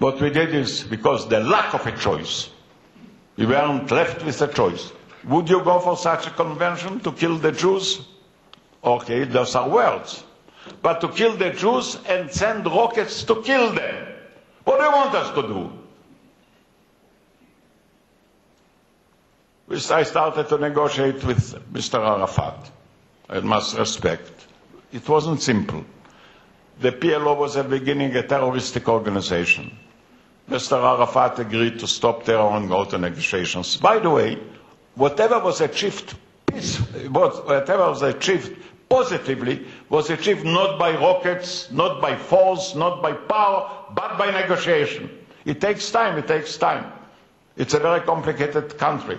What we did is, because the lack of a choice, we weren't left with a choice. Would you go for such a convention to kill the Jews? Okay, those are words. But to kill the Jews and send rockets to kill them, what do you want us to do? I started to negotiate with Mr. Arafat. I must respect. It wasn't simple. The PLO was at the beginning a terroristic organization. Mr. Arafat agreed to stop terror and go to negotiations. By the way, whatever was achieved positively was achieved not by rockets, not by force, not by power, but by negotiation. It takes time, it takes time. It's a very complicated country.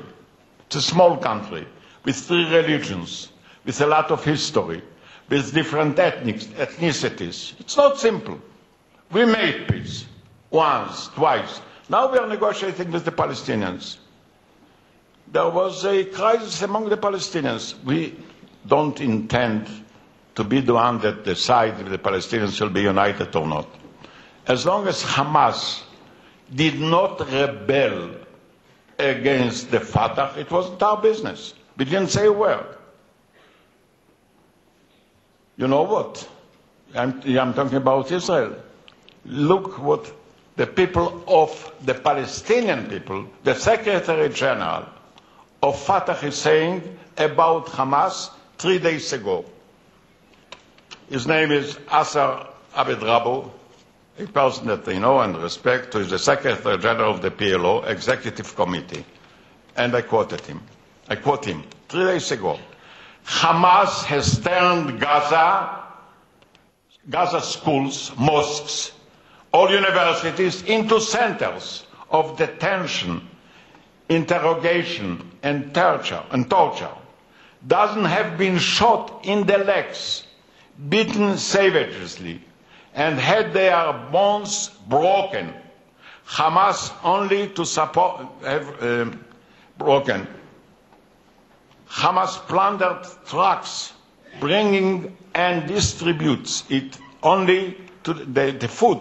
It's a small country with 3 religions, with a lot of history, with different ethnicities. It's not simple. We made peace once, twice. Now we are negotiating with the Palestinians. There was a crisis among the Palestinians. We don't intend to be the one that decides if the Palestinians will be united or not. As long as Hamas did not rebel against the Fatah, it wasn't our business. We didn't say a word. You know what? I'm talking about Israel. Look what the people of the Palestinian people, the Secretary General of Fatah is saying about Hamas 3 days ago. His name is Asser Abed-Rabu, a person that they know and respect, who is the Secretary General of the PLO Executive Committee. And I quoted him. I quote him 3 days ago. Hamas has turned Gaza schools, mosques, all universities into centers of detention, interrogation, and torture. Dozens have been shot in the legs, beaten savagely, and had their bones broken. Hamas only to support broken. Hamas plundered trucks, bringing and distributes it only to the food,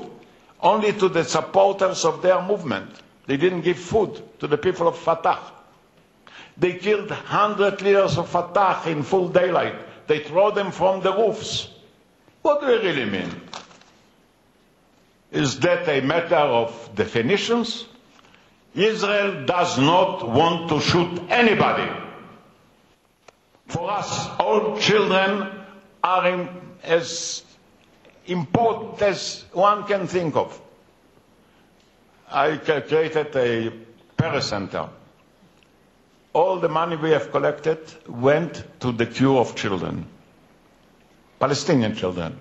only to the supporters of their movement. They didn't give food to the people of Fatah. They killed 100 leaders of Fatah in full daylight. They throw them from the roofs. What do we really mean? Is that a matter of definitions? Israel does not want to shoot anybody. For us, all children are as important as one can think of. I created a Paris Center. All the money we have collected went to the cure of children, Palestinian children.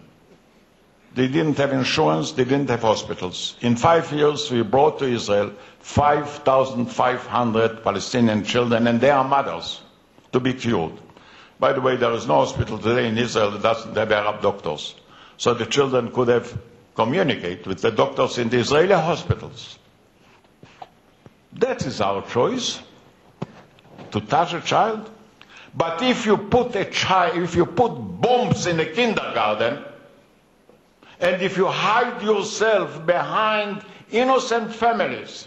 They didn't have insurance, they didn't have hospitals. In 5 years, we brought to Israel 5,500 Palestinian children and their mothers to be cured. By the way, there is no hospital today in Israel that doesn't have Arab doctors. So the children could have communicate with the doctors in the Israeli hospitals. That is our choice, to touch a child. But if you put bombs in a kindergarten, and if you hide yourself behind innocent families,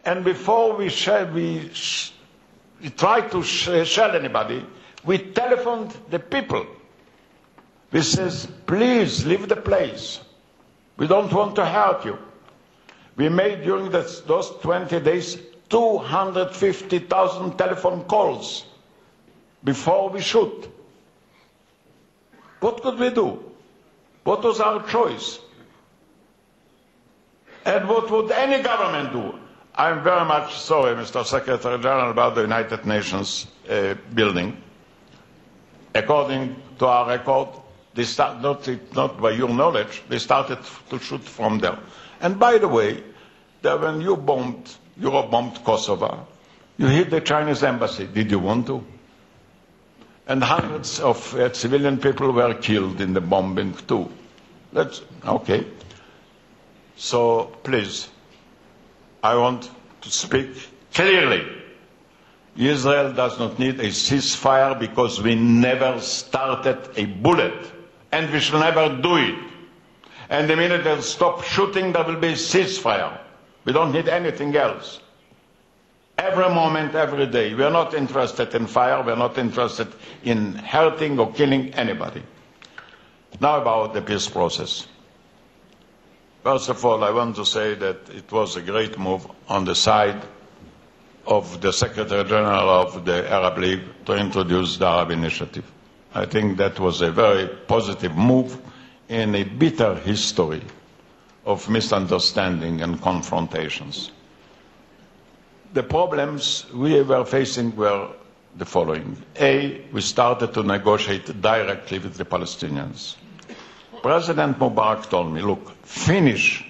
and before we try to shell anybody, we telephoned the people. We says, please leave the place. We don't want to hurt you. We made during those 20 days 250,000 telephone calls before we shoot. What could we do? What was our choice? And what would any government do? I'm very much sorry, Mr. Secretary General, about the United Nations building. According to our record, they not by your knowledge, they started to shoot from there. And by the way, when Europe bombed Kosovo, you hit the Chinese embassy. Did you want to? And hundreds of civilian people were killed in the bombing too. That's okay. So please, I want to speak clearly. Israel does not need a ceasefire because we never started a bullet, and we shall never do it. And the minute they'll stop shooting, there will be a ceasefire. We don't need anything else. Every moment, every day. We are not interested in fire. We are not interested in hurting or killing anybody. Now about the peace process. First of all, I want to say that it was a great move on the side of the Secretary General of the Arab League to introduce the Arab Initiative. I think that was a very positive move in a bitter history of misunderstanding and confrontations. The problems we were facing were the following. A, we started to negotiate directly with the Palestinians. President Mubarak told me, look, finish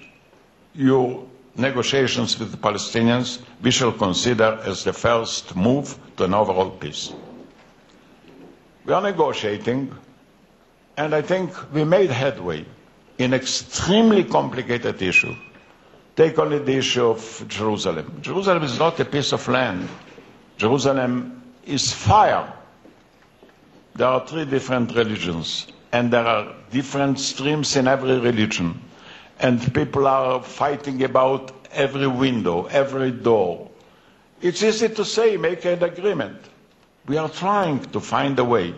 your negotiations with the Palestinians, we shall consider as the first move to an overall peace. We are negotiating, and I think we made headway in an extremely complicated issue. Take only the issue of Jerusalem. Jerusalem is not a piece of land. Jerusalem is fire. There are 3 different religions, and there are different streams in every religion. And people are fighting about every window, every door. It's easy to say, make an agreement. We are trying to find a way.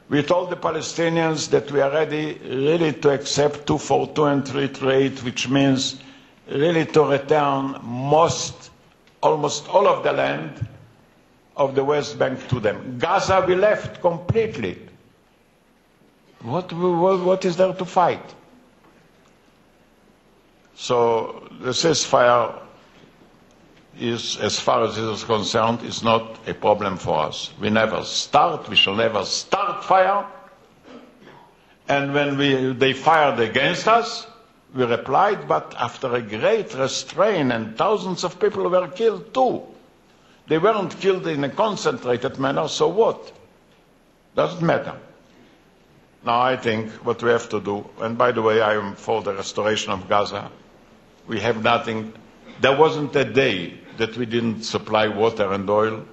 We told the Palestinians that we are ready really to accept 242 and 338, which means really to return almost all of the land of the West Bank to them. Gaza we left completely. What is there to fight? So the ceasefire is, as far as it is concerned, is not a problem for us. We shall never start fire. And when they fired against us, we replied, but after a great restraint, and thousands of people were killed too. They weren't killed in a concentrated manner, so what? Doesn't matter. Now I think what we have to do, and by the way, I am for the restoration of Gaza. We have nothing. There wasn't a day that we didn't supply water and oil.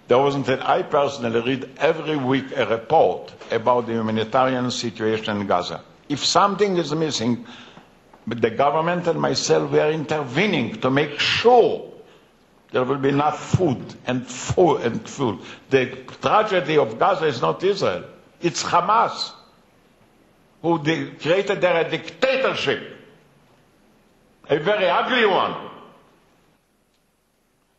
There wasn't I personally read every week a report about the humanitarian situation in Gaza. If something is missing, the government and myself, we are intervening to make sure there will be enough food and food. The tragedy of Gaza is not Israel. It's Hamas, who created their dictatorship, a very ugly one.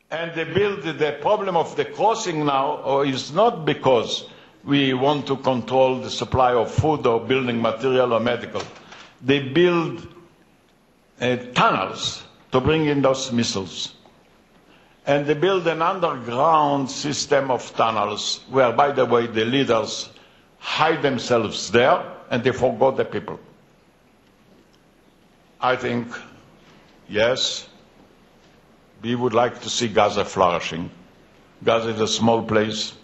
And the problem of the crossing now is not because we want to control the supply of food or building material or medical. They build tunnels to bring in those missiles. And they build an underground system of tunnels where, by the way, the leaders hide themselves there and they forgot the people. I think, yes, we would like to see Gaza flourishing. Gaza is a small place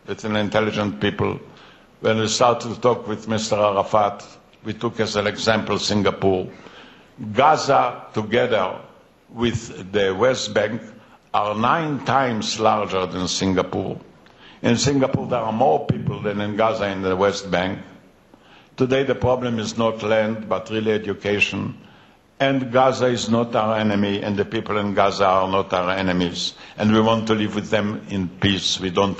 with an intelligent people. When we started to talk with Mr. Arafat, we took as an example Singapore. Gaza, together with the West Bank, are 9 times larger than Singapore. In Singapore, there are more people than in Gaza in the West Bank. Today, the problem is not land, but really education. And Gaza is not our enemy, and the people in Gaza are not our enemies. And we want to live with them in peace. We don't